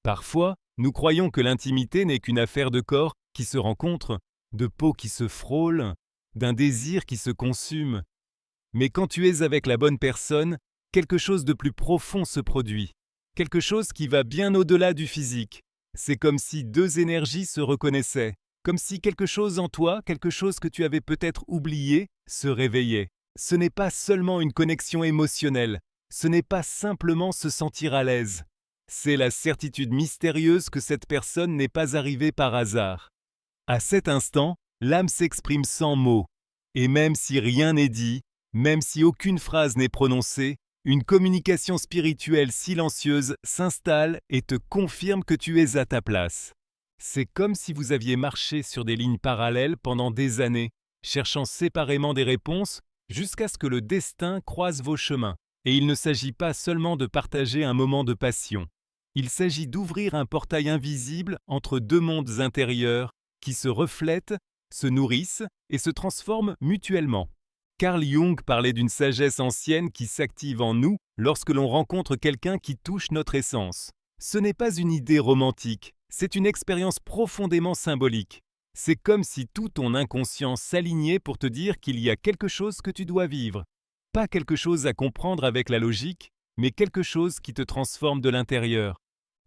Parfois, nous croyons que l'intimité n'est qu'une affaire de corps qui se rencontrent, de peau qui se frôle, d'un désir qui se consume. Mais quand tu es avec la bonne personne, quelque chose de plus profond se produit, quelque chose qui va bien au-delà du physique. C'est comme si deux énergies se reconnaissaient, comme si quelque chose en toi, quelque chose que tu avais peut-être oublié, se réveillait. Ce n'est pas seulement une connexion émotionnelle, ce n'est pas simplement se sentir à l'aise. C'est la certitude mystérieuse que cette personne n'est pas arrivée par hasard. À cet instant, l'âme s'exprime sans mots, et même si rien n'est dit, même si aucune phrase n'est prononcée, une communication spirituelle silencieuse s'installe et te confirme que tu es à ta place. C'est comme si vous aviez marché sur des lignes parallèles pendant des années, cherchant séparément des réponses jusqu'à ce que le destin croise vos chemins. Et il ne s'agit pas seulement de partager un moment de passion. Il s'agit d'ouvrir un portail invisible entre deux mondes intérieurs qui se reflètent, se nourrissent et se transforment mutuellement. Carl Jung parlait d'une sagesse ancienne qui s'active en nous lorsque l'on rencontre quelqu'un qui touche notre essence. Ce n'est pas une idée romantique, c'est une expérience profondément symbolique. C'est comme si tout ton inconscient s'alignait pour te dire qu'il y a quelque chose que tu dois vivre. Pas quelque chose à comprendre avec la logique, mais quelque chose qui te transforme de l'intérieur.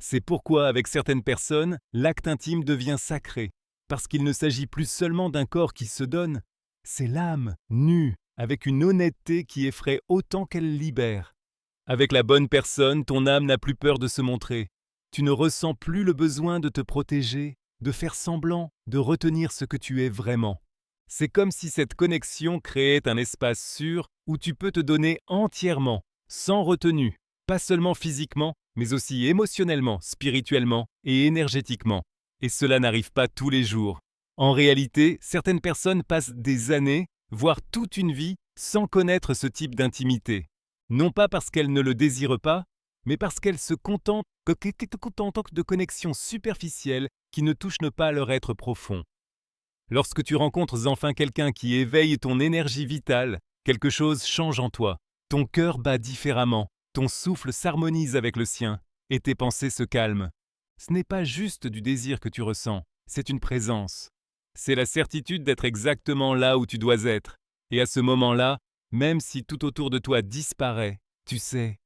C'est pourquoi, avec certaines personnes, l'acte intime devient sacré, parce qu'il ne s'agit plus seulement d'un corps qui se donne, c'est l'âme, nue, avec une honnêteté qui effraie autant qu'elle libère. Avec la bonne personne, ton âme n'a plus peur de se montrer. Tu ne ressens plus le besoin de te protéger, de faire semblant, de retenir ce que tu es vraiment. C'est comme si cette connexion créait un espace sûr où tu peux te donner entièrement, sans retenue, pas seulement physiquement, mais aussi émotionnellement, spirituellement et énergétiquement. Et cela n'arrive pas tous les jours. En réalité, certaines personnes passent des années, voire toute une vie, sans connaître ce type d'intimité. Non pas parce qu'elles ne le désirent pas, mais parce qu'elles se contentent de connexions superficielles qui ne touchent pas leur être profond. Lorsque tu rencontres enfin quelqu'un qui éveille ton énergie vitale, quelque chose change en toi. Ton cœur bat différemment, ton souffle s'harmonise avec le sien, et tes pensées se calment. Ce n'est pas juste du désir que tu ressens, c'est une présence. C'est la certitude d'être exactement là où tu dois être. Et à ce moment-là, même si tout autour de toi disparaît, tu sais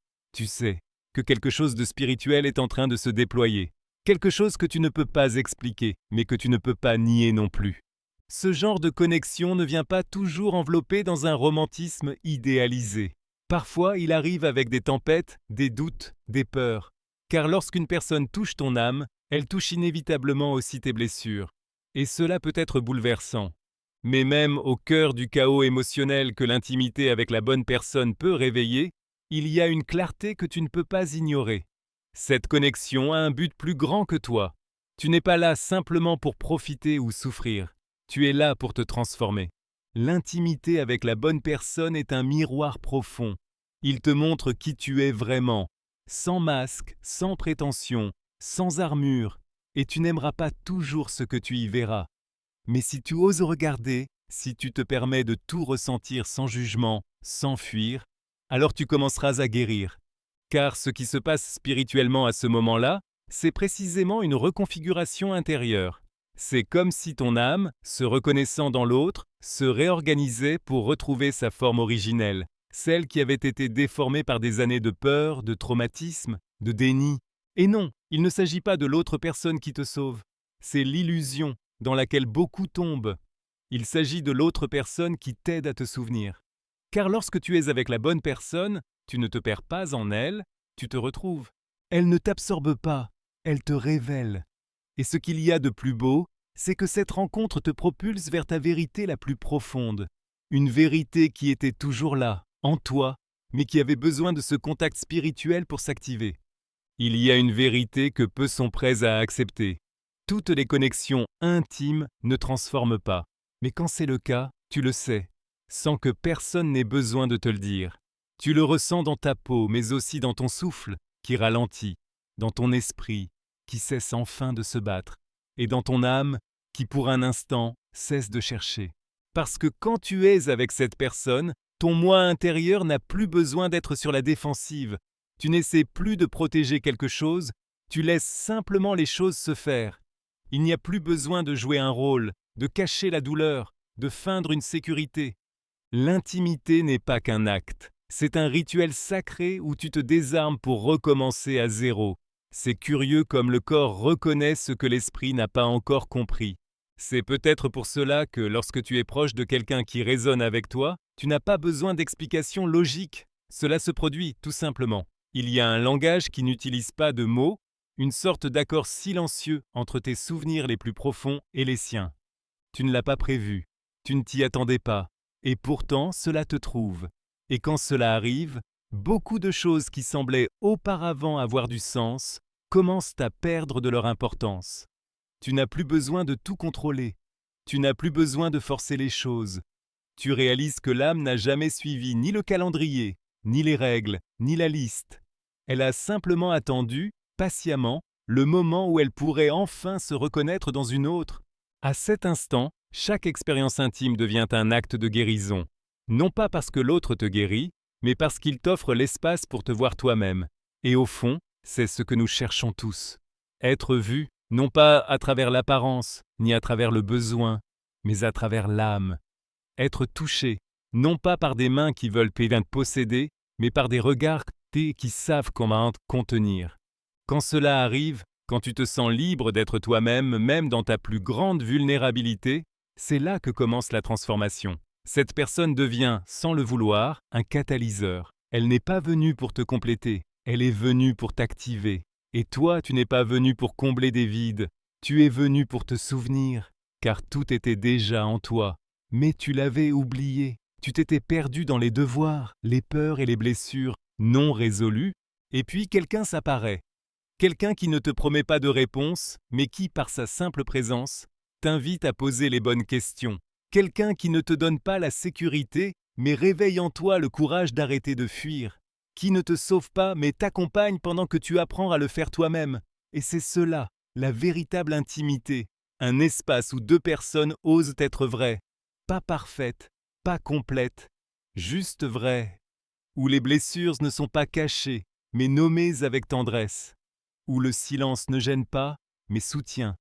que quelque chose de spirituel est en train de se déployer. Quelque chose que tu ne peux pas expliquer, mais que tu ne peux pas nier non plus. Ce genre de connexion ne vient pas toujours enveloppé dans un romantisme idéalisé. Parfois, il arrive avec des tempêtes, des doutes, des peurs. Car lorsqu'une personne touche ton âme, elle touche inévitablement aussi tes blessures. Et cela peut être bouleversant. Mais même au cœur du chaos émotionnel que l'intimité avec la bonne personne peut réveiller, il y a une clarté que tu ne peux pas ignorer. Cette connexion a un but plus grand que toi. Tu n'es pas là simplement pour profiter ou souffrir. Tu es là pour te transformer. L'intimité avec la bonne personne est un miroir profond. Il te montre qui tu es vraiment, sans masque, sans prétention, sans armure, et tu n'aimeras pas toujours ce que tu y verras. Mais si tu oses regarder, si tu te permets de tout ressentir sans jugement, sans fuir, alors tu commenceras à guérir. Car ce qui se passe spirituellement à ce moment-là, c'est précisément une reconfiguration intérieure. C'est comme si ton âme, se reconnaissant dans l'autre, se réorganisait pour retrouver sa forme originelle, celle qui avait été déformée par des années de peur, de traumatisme, de déni. Et non, il ne s'agit pas de l'autre personne qui te sauve. C'est l'illusion dans laquelle beaucoup tombent. Il s'agit de l'autre personne qui t'aide à te souvenir. Car lorsque tu es avec la bonne personne, tu ne te perds pas en elle, tu te retrouves. Elle ne t'absorbe pas, elle te révèle. Et ce qu'il y a de plus beau, c'est que cette rencontre te propulse vers ta vérité la plus profonde. Une vérité qui était toujours là, en toi, mais qui avait besoin de ce contact spirituel pour s'activer. Il y a une vérité que peu sont prêts à accepter. Toutes les connexions intimes ne transforment pas. Mais quand c'est le cas, tu le sais, sans que personne n'ait besoin de te le dire. Tu le ressens dans ta peau, mais aussi dans ton souffle, qui ralentit, dans ton esprit, qui cesse enfin de se battre, et dans ton âme, qui pour un instant cesse de chercher. Parce que quand tu es avec cette personne, ton moi intérieur n'a plus besoin d'être sur la défensive. Tu n'essaies plus de protéger quelque chose, Tu laisses simplement les choses se faire. Il n'y a plus besoin de jouer un rôle, de cacher la douleur, de feindre une sécurité. L'intimité n'est pas qu'un acte. C'est un rituel sacré où tu te désarmes pour recommencer à zéro. C'est curieux comme le corps reconnaît ce que l'esprit n'a pas encore compris. C'est peut-être pour cela que lorsque tu es proche de quelqu'un qui résonne avec toi, tu n'as pas besoin d'explications logiques. Cela se produit tout simplement. Il y a un langage qui n'utilise pas de mots, une sorte d'accord silencieux entre tes souvenirs les plus profonds et les siens. Tu ne l'as pas prévu, tu ne t'y attendais pas, et pourtant cela te trouve. Et quand cela arrive, beaucoup de choses qui semblaient auparavant avoir du sens commencent à perdre de leur importance. Tu n'as plus besoin de tout contrôler. Tu n'as plus besoin de forcer les choses. Tu réalises que l'âme n'a jamais suivi ni le calendrier, ni les règles, ni la liste. Elle a simplement attendu, patiemment, le moment où elle pourrait enfin se reconnaître dans une autre. À cet instant, chaque expérience intime devient un acte de guérison. Non pas parce que l'autre te guérit, mais parce qu'il t'offre l'espace pour te voir toi-même. Et au fond, c'est ce que nous cherchons tous. Être vu, non pas à travers l'apparence, ni à travers le besoin, mais à travers l'âme. Être touché, non pas par des mains qui veulent te posséder, mais par des regards qui savent comment te contenir. Quand cela arrive, quand tu te sens libre d'être toi-même, même dans ta plus grande vulnérabilité, c'est là que commence la transformation. Cette personne devient, sans le vouloir, un catalyseur. Elle n'est pas venue pour te compléter, elle est venue pour t'activer. Et toi, tu n'es pas venu pour combler des vides, tu es venu pour te souvenir, car tout était déjà en toi. Mais tu l'avais oublié, tu t'étais perdu dans les devoirs, les peurs et les blessures non résolues, et puis quelqu'un s'apparaît. Quelqu'un qui ne te promet pas de réponse, mais qui, par sa simple présence, t'invite à poser les bonnes questions. Quelqu'un qui ne te donne pas la sécurité, mais réveille en toi le courage d'arrêter de fuir. Qui ne te sauve pas, mais t'accompagne pendant que tu apprends à le faire toi-même. Et c'est cela, la véritable intimité. Un espace où deux personnes osent être vraies. Pas parfaites, pas complètes, juste vraies. Où les blessures ne sont pas cachées, mais nommées avec tendresse. Où le silence ne gêne pas, mais soutient.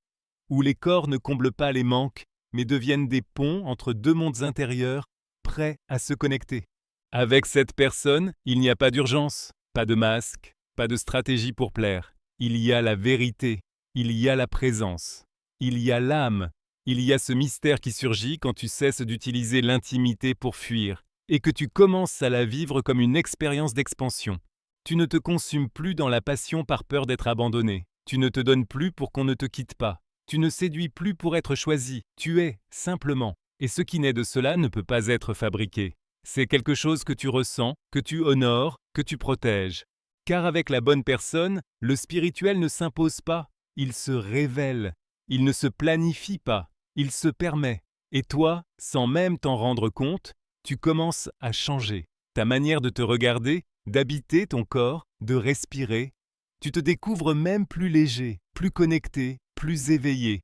Où les corps ne comblent pas les manques, mais deviennent des ponts entre deux mondes intérieurs, prêts à se connecter. Avec cette personne, il n'y a pas d'urgence, pas de masque, pas de stratégie pour plaire. Il y a la vérité, il y a la présence, il y a l'âme, il y a ce mystère qui surgit quand tu cesses d'utiliser l'intimité pour fuir, et que tu commences à la vivre comme une expérience d'expansion. Tu ne te consumes plus dans la passion par peur d'être abandonné. Tu ne te donnes plus pour qu'on ne te quitte pas. Tu ne séduis plus pour être choisi. Tu es, simplement. Et ce qui naît de cela ne peut pas être fabriqué. C'est quelque chose que tu ressens, que tu honores, que tu protèges. Car avec la bonne personne, le spirituel ne s'impose pas. Il se révèle. Il ne se planifie pas. Il se permet. Et toi, sans même t'en rendre compte, tu commences à changer. Ta manière de te regarder, d'habiter ton corps, de respirer. Tu te découvres même plus léger, plus connecté, plus éveillé.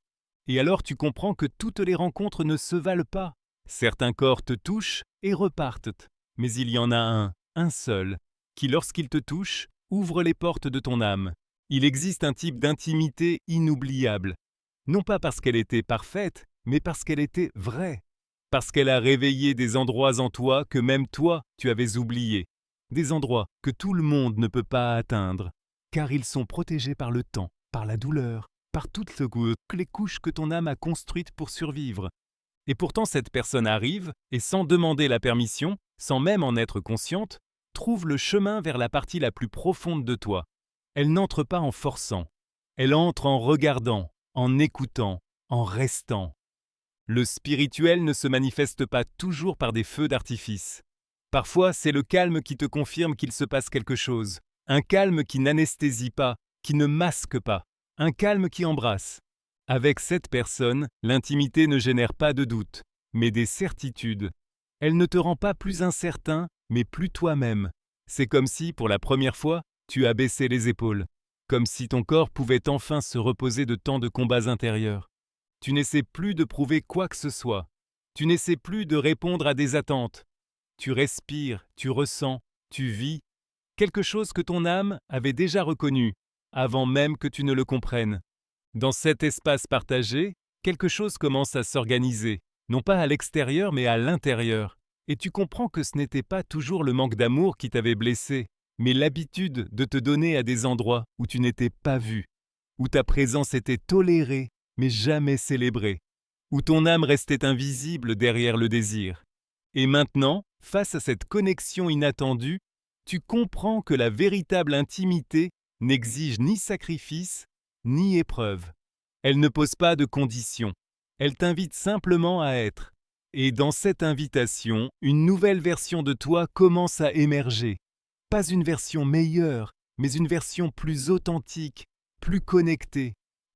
Et alors tu comprends que toutes les rencontres ne se valent pas. Certains corps te touchent et repartent. Mais il y en a un seul, qui lorsqu'il te touche, ouvre les portes de ton âme. Il existe un type d'intimité inoubliable. Non pas parce qu'elle était parfaite, mais parce qu'elle était vraie. Parce qu'elle a réveillé des endroits en toi que même toi, tu avais oubliés. Des endroits que tout le monde ne peut pas atteindre, car ils sont protégés par le temps, par la douleur, par toutes les couches que ton âme a construites pour survivre. Et pourtant cette personne arrive, et sans demander la permission, sans même en être consciente, trouve le chemin vers la partie la plus profonde de toi. Elle n'entre pas en forçant, elle entre en regardant, en écoutant, en restant. Le spirituel ne se manifeste pas toujours par des feux d'artifice. Parfois, c'est le calme qui te confirme qu'il se passe quelque chose. Un calme qui n'anesthésie pas, qui ne masque pas. Un calme qui embrasse. Avec cette personne, l'intimité ne génère pas de doute, mais des certitudes. Elle ne te rend pas plus incertain, mais plus toi-même. C'est comme si, pour la première fois, tu abaissais les épaules. Comme si ton corps pouvait enfin se reposer de tant de combats intérieurs. Tu n'essaies plus de prouver quoi que ce soit. Tu n'essaies plus de répondre à des attentes. Tu respires, tu ressens, tu vis quelque chose que ton âme avait déjà reconnu, avant même que tu ne le comprennes. Dans cet espace partagé, quelque chose commence à s'organiser, non pas à l'extérieur mais à l'intérieur. Et tu comprends que ce n'était pas toujours le manque d'amour qui t'avait blessé, mais l'habitude de te donner à des endroits où tu n'étais pas vu, où ta présence était tolérée mais jamais célébrée, où ton âme restait invisible derrière le désir. Et maintenant, face à cette connexion inattendue, tu comprends que la véritable intimité n'exige ni sacrifice, ni épreuve. Elle ne pose pas de conditions. Elle t'invite simplement à être. Et dans cette invitation, une nouvelle version de toi commence à émerger. Pas une version meilleure, mais une version plus authentique, plus connectée.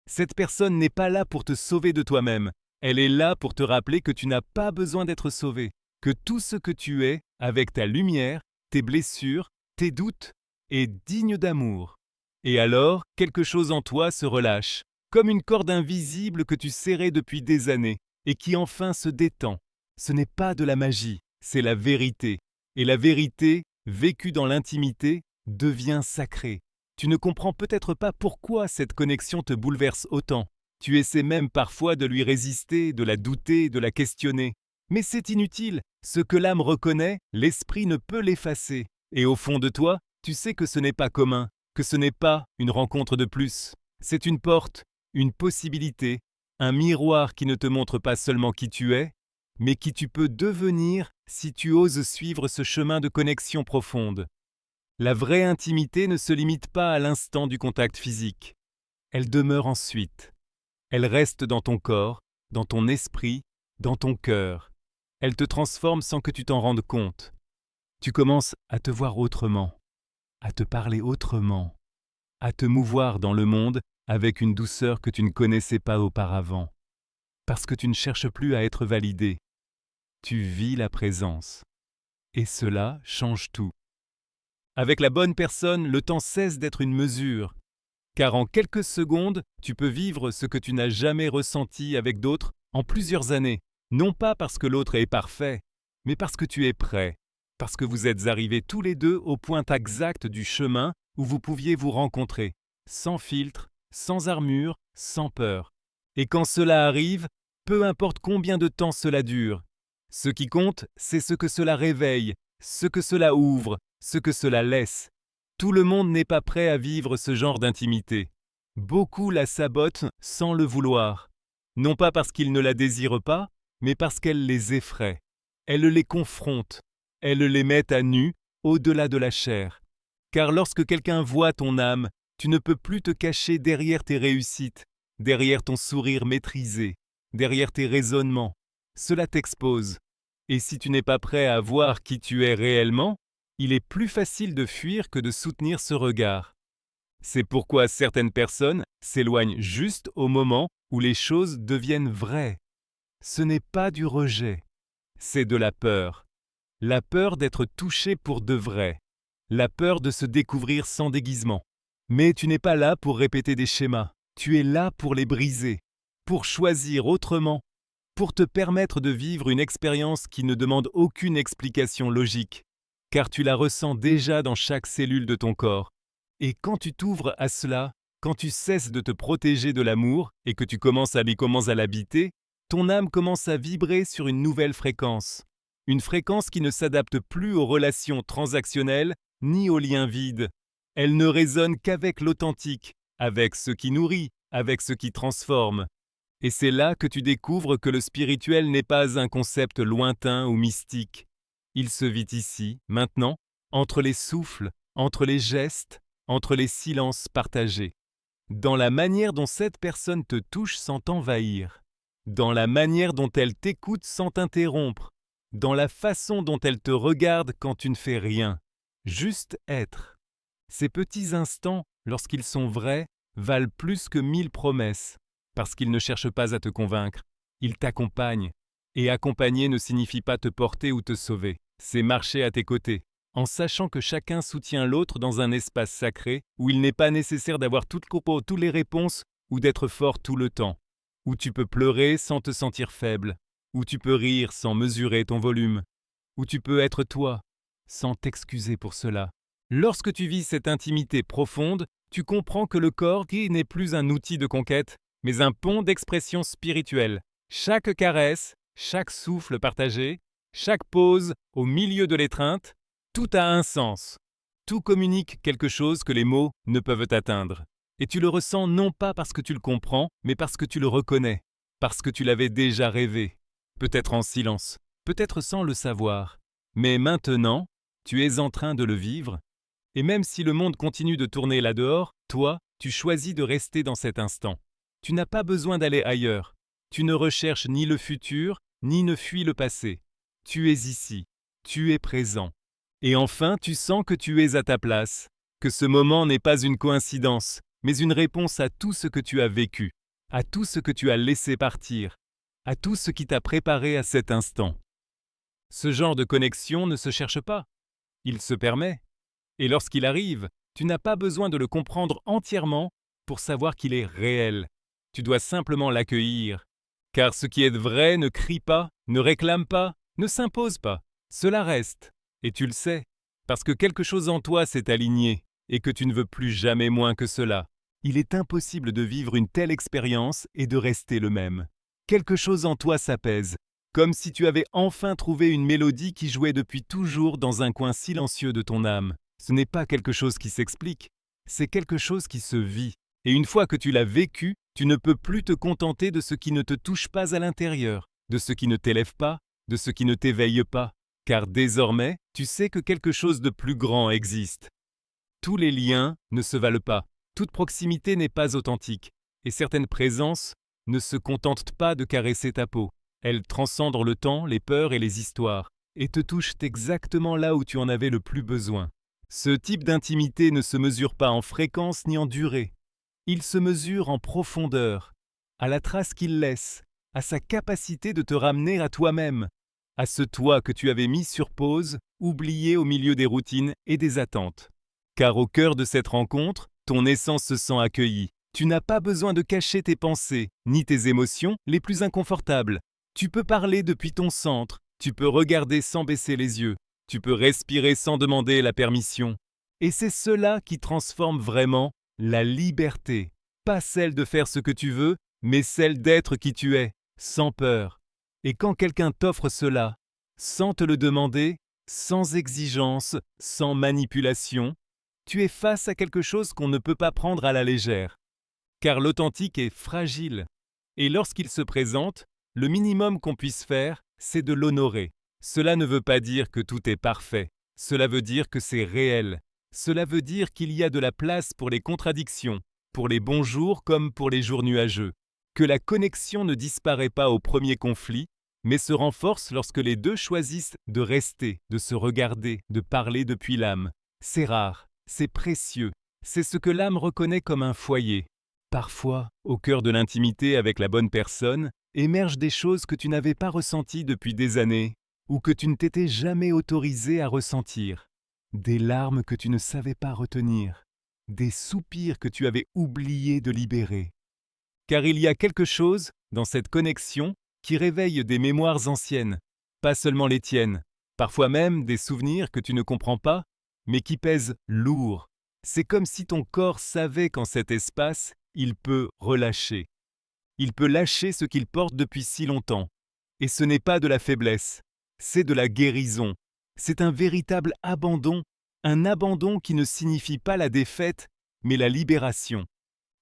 Cette personne n'est pas là pour te sauver de toi-même. Elle est là pour te rappeler que tu n'as pas besoin d'être sauvé, que tout ce que tu es, avec ta lumière, tes blessures, tes doutes, est digne d'amour. Et alors, quelque chose en toi se relâche, comme une corde invisible que tu serrais depuis des années, et qui enfin se détend. Ce n'est pas de la magie, c'est la vérité. Et la vérité, vécue dans l'intimité, devient sacrée. Tu ne comprends peut-être pas pourquoi cette connexion te bouleverse autant. Tu essaies même parfois de lui résister, de la douter, de la questionner. Mais c'est inutile. Ce que l'âme reconnaît, l'esprit ne peut l'effacer. Et au fond de toi, tu sais que ce n'est pas commun, que ce n'est pas une rencontre de plus. C'est une porte, une possibilité, un miroir qui ne te montre pas seulement qui tu es, mais qui tu peux devenir si tu oses suivre ce chemin de connexion profonde. La vraie intimité ne se limite pas à l'instant du contact physique. Elle demeure ensuite. Elle reste dans ton corps, dans ton esprit, dans ton cœur. Elle te transforme sans que tu t'en rendes compte. Tu commences à te voir autrement, à te parler autrement, à te mouvoir dans le monde avec une douceur que tu ne connaissais pas auparavant. Parce que tu ne cherches plus à être validé. Tu vis la présence. Et cela change tout. Avec la bonne personne, le temps cesse d'être une mesure. Car en quelques secondes, tu peux vivre ce que tu n'as jamais ressenti avec d'autres en plusieurs années. Non pas parce que l'autre est parfait, mais parce que tu es prêt. Parce que vous êtes arrivés tous les deux au point exact du chemin où vous pouviez vous rencontrer. Sans filtre, sans armure, sans peur. Et quand cela arrive, peu importe combien de temps cela dure, ce qui compte, c'est ce que cela réveille, ce que cela ouvre, ce que cela laisse. Tout le monde n'est pas prêt à vivre ce genre d'intimité. Beaucoup la sabotent sans le vouloir. Non pas parce qu'ils ne la désirent pas, mais parce qu'elle les effraie. Elle les confronte. Elle les met à nu, au-delà de la chair. Car lorsque quelqu'un voit ton âme, tu ne peux plus te cacher derrière tes réussites, derrière ton sourire maîtrisé, derrière tes raisonnements. Cela t'expose. Et si tu n'es pas prêt à voir qui tu es réellement, il est plus facile de fuir que de soutenir ce regard. C'est pourquoi certaines personnes s'éloignent juste au moment où les choses deviennent vraies. Ce n'est pas du rejet, c'est de la peur. La peur d'être touché pour de vrai. La peur de se découvrir sans déguisement. Mais tu n'es pas là pour répéter des schémas. Tu es là pour les briser, pour choisir autrement, pour te permettre de vivre une expérience qui ne demande aucune explication logique, car tu la ressens déjà dans chaque cellule de ton corps. Et quand tu t'ouvres à cela, quand tu cesses de te protéger de l'amour et que tu commences à l'habiter, ton âme commence à vibrer sur une nouvelle fréquence. Une fréquence qui ne s'adapte plus aux relations transactionnelles ni aux liens vides. Elle ne résonne qu'avec l'authentique, avec ce qui nourrit, avec ce qui transforme. Et c'est là que tu découvres que le spirituel n'est pas un concept lointain ou mystique. Il se vit ici, maintenant, entre les souffles, entre les gestes, entre les silences partagés. Dans la manière dont cette personne te touche sans t'envahir. Dans la manière dont elle t'écoute sans t'interrompre. Dans la façon dont elle te regarde quand tu ne fais rien. Juste être. Ces petits instants, lorsqu'ils sont vrais, valent plus que 1000 promesses. Parce qu'ils ne cherchent pas à te convaincre, ils t'accompagnent. Et accompagner ne signifie pas te porter ou te sauver, c'est marcher à tes côtés, en sachant que chacun soutient l'autre dans un espace sacré où il n'est pas nécessaire d'avoir toutes les réponses ou d'être fort tout le temps, où tu peux pleurer sans te sentir faible, où tu peux rire sans mesurer ton volume, où tu peux être toi, sans t'excuser pour cela. Lorsque tu vis cette intimité profonde, Tu comprends que le corps qui n'est plus un outil de conquête, mais un pont d'expression spirituelle. Chaque caresse, chaque souffle partagé, chaque pause au milieu de l'étreinte, tout a un sens. Tout communique quelque chose que les mots ne peuvent atteindre. Et tu le ressens non pas parce que tu le comprends, mais parce que tu le reconnais, parce que tu l'avais déjà rêvé. Peut-être en silence, peut-être sans le savoir. Mais maintenant, tu es en train de le vivre. Et même si le monde continue de tourner là-dehors, toi, tu choisis de rester dans cet instant. Tu n'as pas besoin d'aller ailleurs. Tu ne recherches ni le futur, ni ne fuis le passé. Tu es ici, tu es présent. Et enfin, tu sens que tu es à ta place, que ce moment n'est pas une coïncidence, mais une réponse à tout ce que tu as vécu, à tout ce que tu as laissé partir, à tout ce qui t'a préparé à cet instant. Ce genre de connexion ne se cherche pas, il se permet. Et lorsqu'il arrive, tu n'as pas besoin de le comprendre entièrement pour savoir qu'il est réel. Tu dois simplement l'accueillir. Car ce qui est vrai ne crie pas, ne réclame pas, ne s'impose pas. Cela reste. Et tu le sais, parce que quelque chose en toi s'est aligné et que tu ne veux plus jamais moins que cela. Il est impossible de vivre une telle expérience et de rester le même. Quelque chose en toi s'apaise, comme si tu avais enfin trouvé une mélodie qui jouait depuis toujours dans un coin silencieux de ton âme. Ce n'est pas quelque chose qui s'explique, c'est quelque chose qui se vit. Et une fois que tu l'as vécu, tu ne peux plus te contenter de ce qui ne te touche pas à l'intérieur, de ce qui ne t'élève pas, de ce qui ne t'éveille pas. Car désormais, tu sais que quelque chose de plus grand existe. Tous les liens ne se valent pas, toute proximité n'est pas authentique, et certaines présences ne se contentent pas de caresser ta peau. Elles transcendent le temps, les peurs et les histoires, et te touchent exactement là où tu en avais le plus besoin. Ce type d'intimité ne se mesure pas en fréquence ni en durée. Il se mesure en profondeur, à la trace qu'il laisse, à sa capacité de te ramener à toi-même, à ce toi que tu avais mis sur pause, oublié au milieu des routines et des attentes. Car au cœur de cette rencontre, ton essence se sent accueillie. Tu n'as pas besoin de cacher tes pensées, ni tes émotions les plus inconfortables. Tu peux parler depuis ton centre, tu peux regarder sans baisser les yeux, tu peux respirer sans demander la permission. Et c'est cela qui transforme vraiment la liberté. Pas celle de faire ce que tu veux, mais celle d'être qui tu es, sans peur. Et quand quelqu'un t'offre cela, sans te le demander, sans exigence, sans manipulation, tu es face à quelque chose qu'on ne peut pas prendre à la légère. Car l'authentique est fragile. Et lorsqu'il se présente, le minimum qu'on puisse faire, c'est de l'honorer. Cela ne veut pas dire que tout est parfait. Cela veut dire que c'est réel. Cela veut dire qu'il y a de la place pour les contradictions, pour les bons jours comme pour les jours nuageux. Que la connexion ne disparaît pas au premier conflit, mais se renforce lorsque les deux choisissent de rester, de se regarder, de parler depuis l'âme. C'est rare, c'est précieux, c'est ce que l'âme reconnaît comme un foyer. Parfois, au cœur de l'intimité avec la bonne personne, émergent des choses que tu n'avais pas ressenties depuis des années, ou que tu ne t'étais jamais autorisé à ressentir. Des larmes que tu ne savais pas retenir, des soupirs que tu avais oublié de libérer. Car il y a quelque chose, dans cette connexion, qui réveille des mémoires anciennes, pas seulement les tiennes, parfois même des souvenirs que tu ne comprends pas, mais qui pèsent lourd. C'est comme si ton corps savait qu'en cet espace, il peut relâcher. Il peut lâcher ce qu'il porte depuis si longtemps. Et ce n'est pas de la faiblesse, c'est de la guérison. C'est un véritable abandon, un abandon qui ne signifie pas la défaite, mais la libération.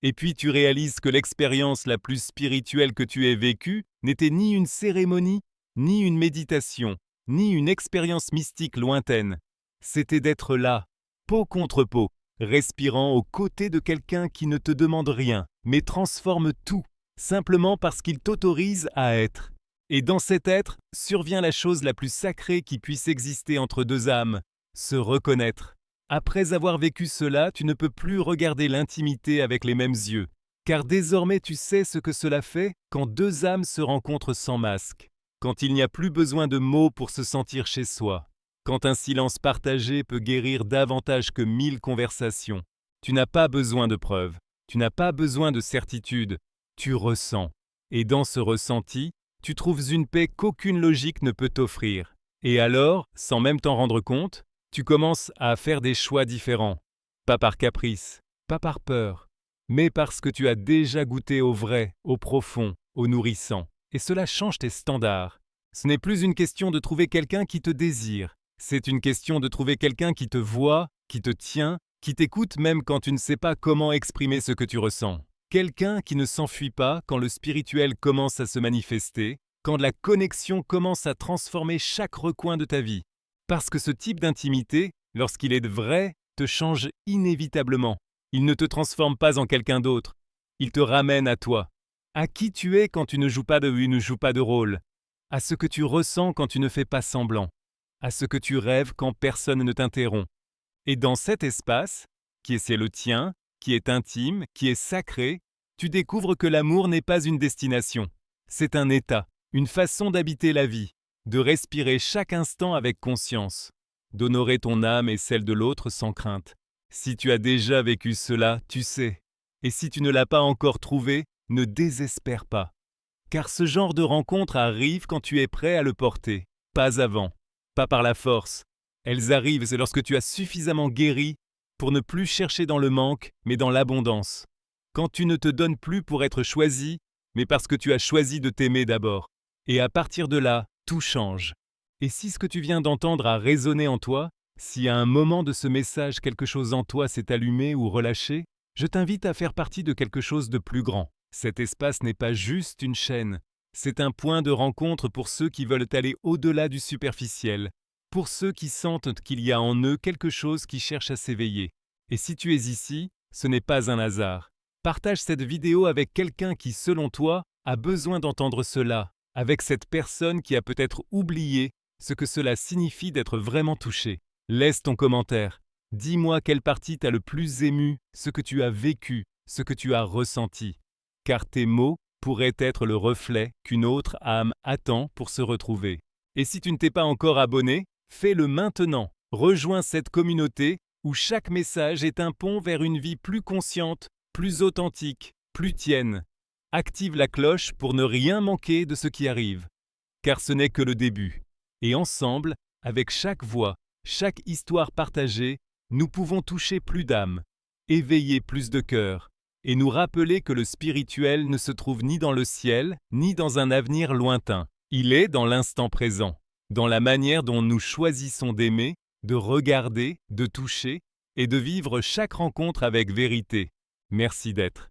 Et puis tu réalises que l'expérience la plus spirituelle que tu aies vécue n'était ni une cérémonie, ni une méditation, ni une expérience mystique lointaine. C'était d'être là, peau contre peau, respirant aux côtés de quelqu'un qui ne te demande rien, mais transforme tout, simplement parce qu'il t'autorise à être. Et dans cet être survient la chose la plus sacrée qui puisse exister entre deux âmes, se reconnaître. Après avoir vécu cela, tu ne peux plus regarder l'intimité avec les mêmes yeux, car désormais tu sais ce que cela fait quand deux âmes se rencontrent sans masque, quand il n'y a plus besoin de mots pour se sentir chez soi, quand un silence partagé peut guérir davantage que 1000 conversations. Tu n'as pas besoin de preuves, tu n'as pas besoin de certitude, tu ressens. Et dans ce ressenti, tu trouves une paix qu'aucune logique ne peut t'offrir. Et alors, sans même t'en rendre compte, tu commences à faire des choix différents. Pas par caprice, pas par peur, mais parce que tu as déjà goûté au vrai, au profond, au nourrissant. Et cela change tes standards. Ce n'est plus une question de trouver quelqu'un qui te désire, c'est une question de trouver quelqu'un qui te voit, qui te tient, qui t'écoute même quand tu ne sais pas comment exprimer ce que tu ressens. Quelqu'un qui ne s'enfuit pas quand le spirituel commence à se manifester, quand la connexion commence à transformer chaque recoin de ta vie. Parce que ce type d'intimité, lorsqu'il est vrai, te change inévitablement. Il ne te transforme pas en quelqu'un d'autre. Il te ramène à toi. À qui tu es quand tu ne joues pas de rôle. À ce que tu ressens quand tu ne fais pas semblant. À ce que tu rêves quand personne ne t'interrompt. Et dans cet espace, c'est le tien, qui est intime, qui est sacré, tu découvres que l'amour n'est pas une destination. C'est un état, une façon d'habiter la vie, de respirer chaque instant avec conscience, d'honorer ton âme et celle de l'autre sans crainte. Si tu as déjà vécu cela, tu sais. Et si tu ne l'as pas encore trouvé, ne désespère pas. Car ce genre de rencontre arrive quand tu es prêt à le porter, pas avant, pas par la force. Elles arrivent, c'est lorsque tu as suffisamment guéri pour ne plus chercher dans le manque, mais dans l'abondance. Quand tu ne te donnes plus pour être choisi, mais parce que tu as choisi de t'aimer d'abord. Et à partir de là, tout change. Et si ce que tu viens d'entendre a résonné en toi, si à un moment de ce message quelque chose en toi s'est allumé ou relâché, je t'invite à faire partie de quelque chose de plus grand. Cet espace n'est pas juste une chaîne, c'est un point de rencontre pour ceux qui veulent aller au-delà du superficiel, pour ceux qui sentent qu'il y a en eux quelque chose qui cherche à s'éveiller. Et si tu es ici, ce n'est pas un hasard. Partage cette vidéo avec quelqu'un qui, selon toi, a besoin d'entendre cela, avec cette personne qui a peut-être oublié ce que cela signifie d'être vraiment touché. Laisse ton commentaire. Dis-moi quelle partie t'a le plus ému, ce que tu as vécu, ce que tu as ressenti. Car tes mots pourraient être le reflet qu'une autre âme attend pour se retrouver. Et si tu ne t'es pas encore abonné, fais-le maintenant. Rejoins cette communauté où chaque message est un pont vers une vie plus consciente, plus authentique, plus tienne. Active la cloche pour ne rien manquer de ce qui arrive. Car ce n'est que le début. Et ensemble, avec chaque voix, chaque histoire partagée, nous pouvons toucher plus d'âmes, éveiller plus de cœurs, et nous rappeler que le spirituel ne se trouve ni dans le ciel, ni dans un avenir lointain. Il est dans l'instant présent, dans la manière dont nous choisissons d'aimer, de regarder, de toucher, et de vivre chaque rencontre avec vérité. Merci d'être.